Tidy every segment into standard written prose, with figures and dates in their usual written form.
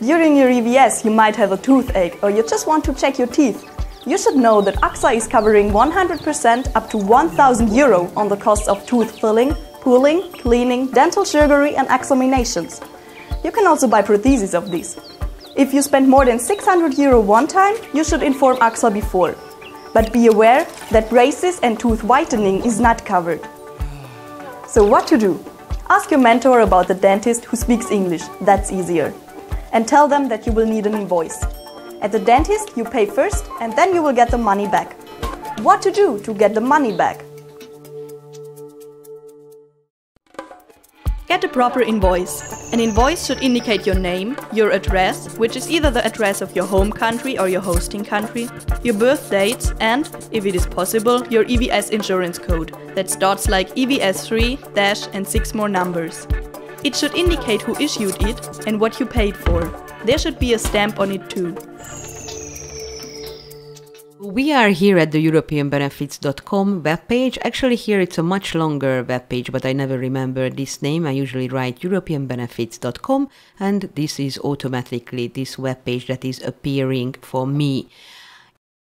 During your EVS, you might have a toothache or you just want to check your teeth. You should know that AXA is covering 100% up to €1,000 on the cost of tooth filling, pulling, cleaning, dental surgery and examinations. You can also buy prosthesis of these. If you spend more than €600 one time, you should inform AXA before. But be aware that braces and tooth whitening is not covered. So what to do? Ask your mentor about the dentist who speaks English, that's easier. And tell them that you will need an invoice. At the dentist, you pay first and then you will get the money back. What to do to get the money back? Get a proper invoice. An invoice should indicate your name, your address, which is either the address of your home country or your hosting country, your birth dates and, if it is possible, your EVS insurance code that starts like EVS 3, dash and 6 more numbers. It should indicate who issued it and what you paid for. There should be a stamp on it too. We are here at the EuropeanBenefits.com webpage. Actually here it's a much longer webpage, but I never remember this name. I usually write EuropeanBenefits.com and this is automatically this webpage that is appearing for me.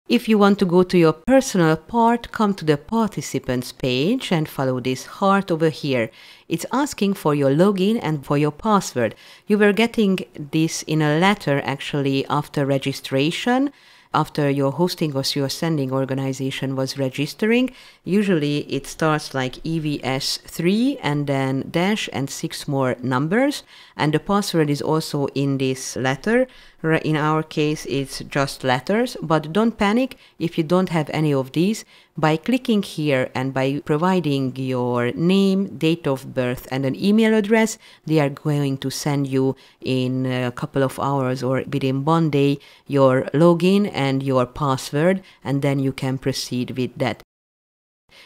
If you want to go to your personal part, come to the participants page and follow this heart over here. It's asking for your login and for your password. You were getting this in a letter actually after registration, after your hosting or your sending organization was registering. Usually it starts like EVS 3 and then dash and 6 more numbers. And the password is also in this letter. In our case, it's just letters, but don't panic if you don't have any of these. By clicking here and by providing your name, date of birth and an email address, they are going to send you in a couple of hours or within one day your login and your password, and then you can proceed with that.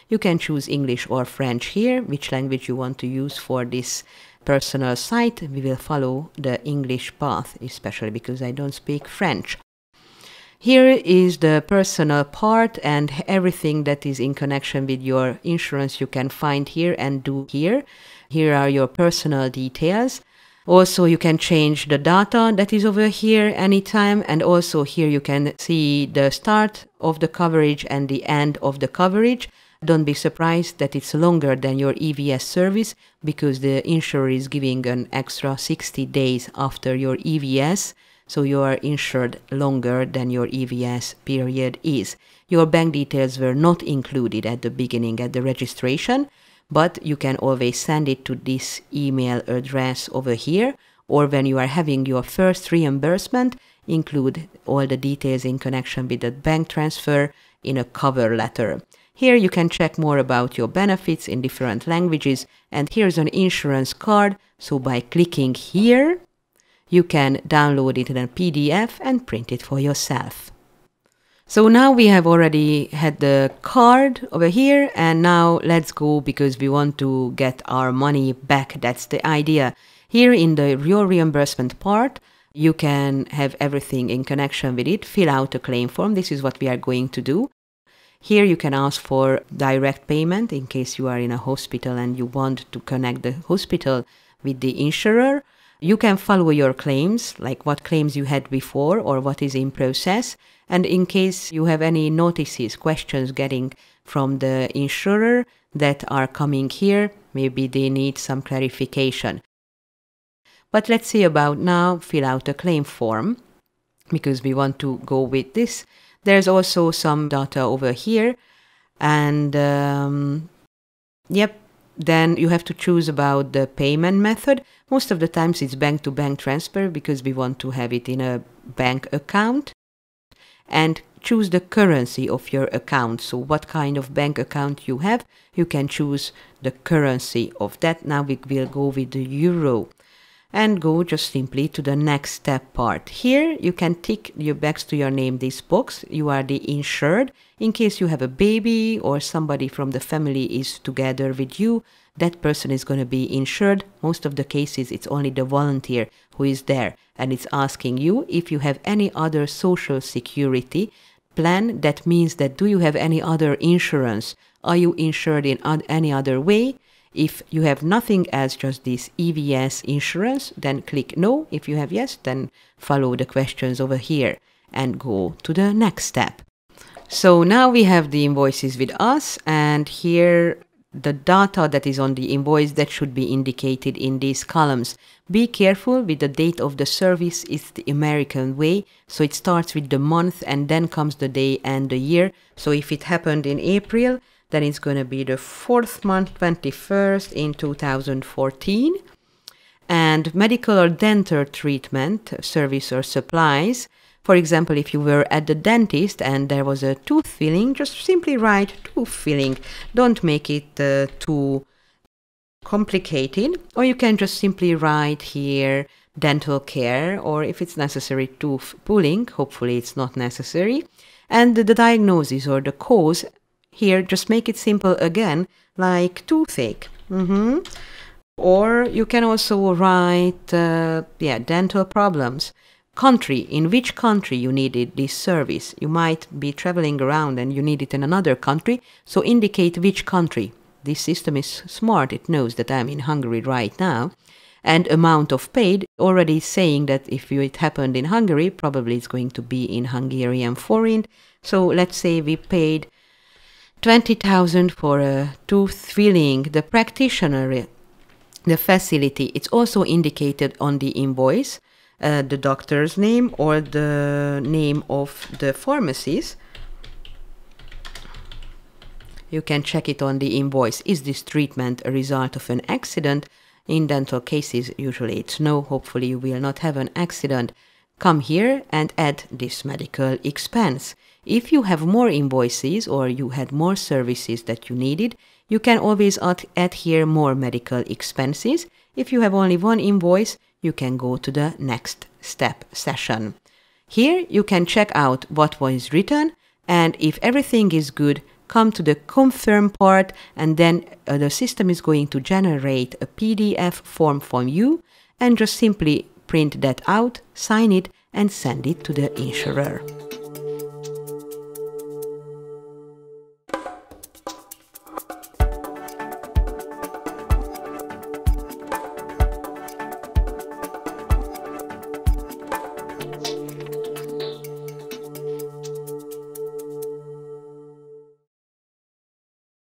You can choose English or French here, which language you want to use for this personal site. We will follow the English path, especially because I don't speak French. Here is the personal part and everything that is in connection with your insurance you can find here and do here. Here are your personal details. Also, you can change the data that is over here anytime, and also here you can see the start of the coverage and the end of the coverage. Don't be surprised that it's longer than your EVS service because the insurer is giving an extra 60 days after your EVS, so you are insured longer than your EVS period is. Your bank details were not included at the beginning at the registration, but you can always send it to this email address over here, or when you are having your first reimbursement, include all the details in connection with the bank transfer in a cover letter. Here you can check more about your benefits in different languages, and here's an insurance card, so by clicking here, you can download it in a PDF and print it for yourself. So now we have already had the card over here, and now let's go because we want to get our money back. That's the idea. Here in the your reimbursement part, you can have everything in connection with it. Fill out a claim form. This is what we are going to do. Here you can ask for direct payment in case you are in a hospital and you want to connect the hospital with the insurer. You can follow your claims, like what claims you had before or what is in process. And in case you have any notices, questions getting from the insurer that are coming here, maybe they need some clarification. But let's see about now, fill out a claim form because we want to go with this. There's also some data over here, and yep, then you have to choose about the payment method. Most of the times it's bank-to-bank transfer because we want to have it in a bank account, and choose the currency of your account. So what kind of bank account you have, you can choose the currency of that. Now we will go with the euro. And go just simply to the next step part. Here you can tick your next to your name this box. You are the insured. In case you have a baby or somebody from the family is together with you, that person is going to be insured. Most of the cases it's only the volunteer who is there, and it's asking you if you have any other social security plan. That means that do you have any other insurance? Are you insured in any other way? If you have nothing else, just this EVS insurance, then click no. If you have yes, then follow the questions over here and go to the next step. So now we have the invoices with us, and here the data that is on the invoice that should be indicated in these columns. Be careful with the date of the service. It's the American way, so it starts with the month and then comes the day and the year. So if it happened in April, then it's going to be the 4th month, 21st in 2014. And medical or dental treatment, service or supplies. For example, if you were at the dentist and there was a tooth filling, just simply write tooth filling. Don't make it too complicated. Or you can just simply write here dental care, or if it's necessary, tooth pulling. Hopefully it's not necessary. And the diagnosis or the cause, here just make it simple again, like toothache. Or you can also write dental problems. Country, in which country you needed this service. You might be traveling around and you need it in another country, so indicate which country. This system is smart, it knows that I'm in Hungary right now. And amount of paid, already saying that if it happened in Hungary, probably it's going to be in Hungarian forint. So let's say we paid 20,000 for a tooth filling. The practitioner, the facility, it's also indicated on the invoice. The doctor's name or the name of the pharmacist. You can check it on the invoice. Is this treatment a result of an accident? In dental cases, usually it's no. Hopefully you will not have an accident. Come here and add this medical expense. If you have more invoices or you had more services that you needed, you can always add here more medical expenses. If you have only one invoice, you can go to the next step session. Here you can check out what was written, and if everything is good, come to the confirm part, and then the system is going to generate a PDF form from you, and just simply print that out, sign it, and send it to the insurer.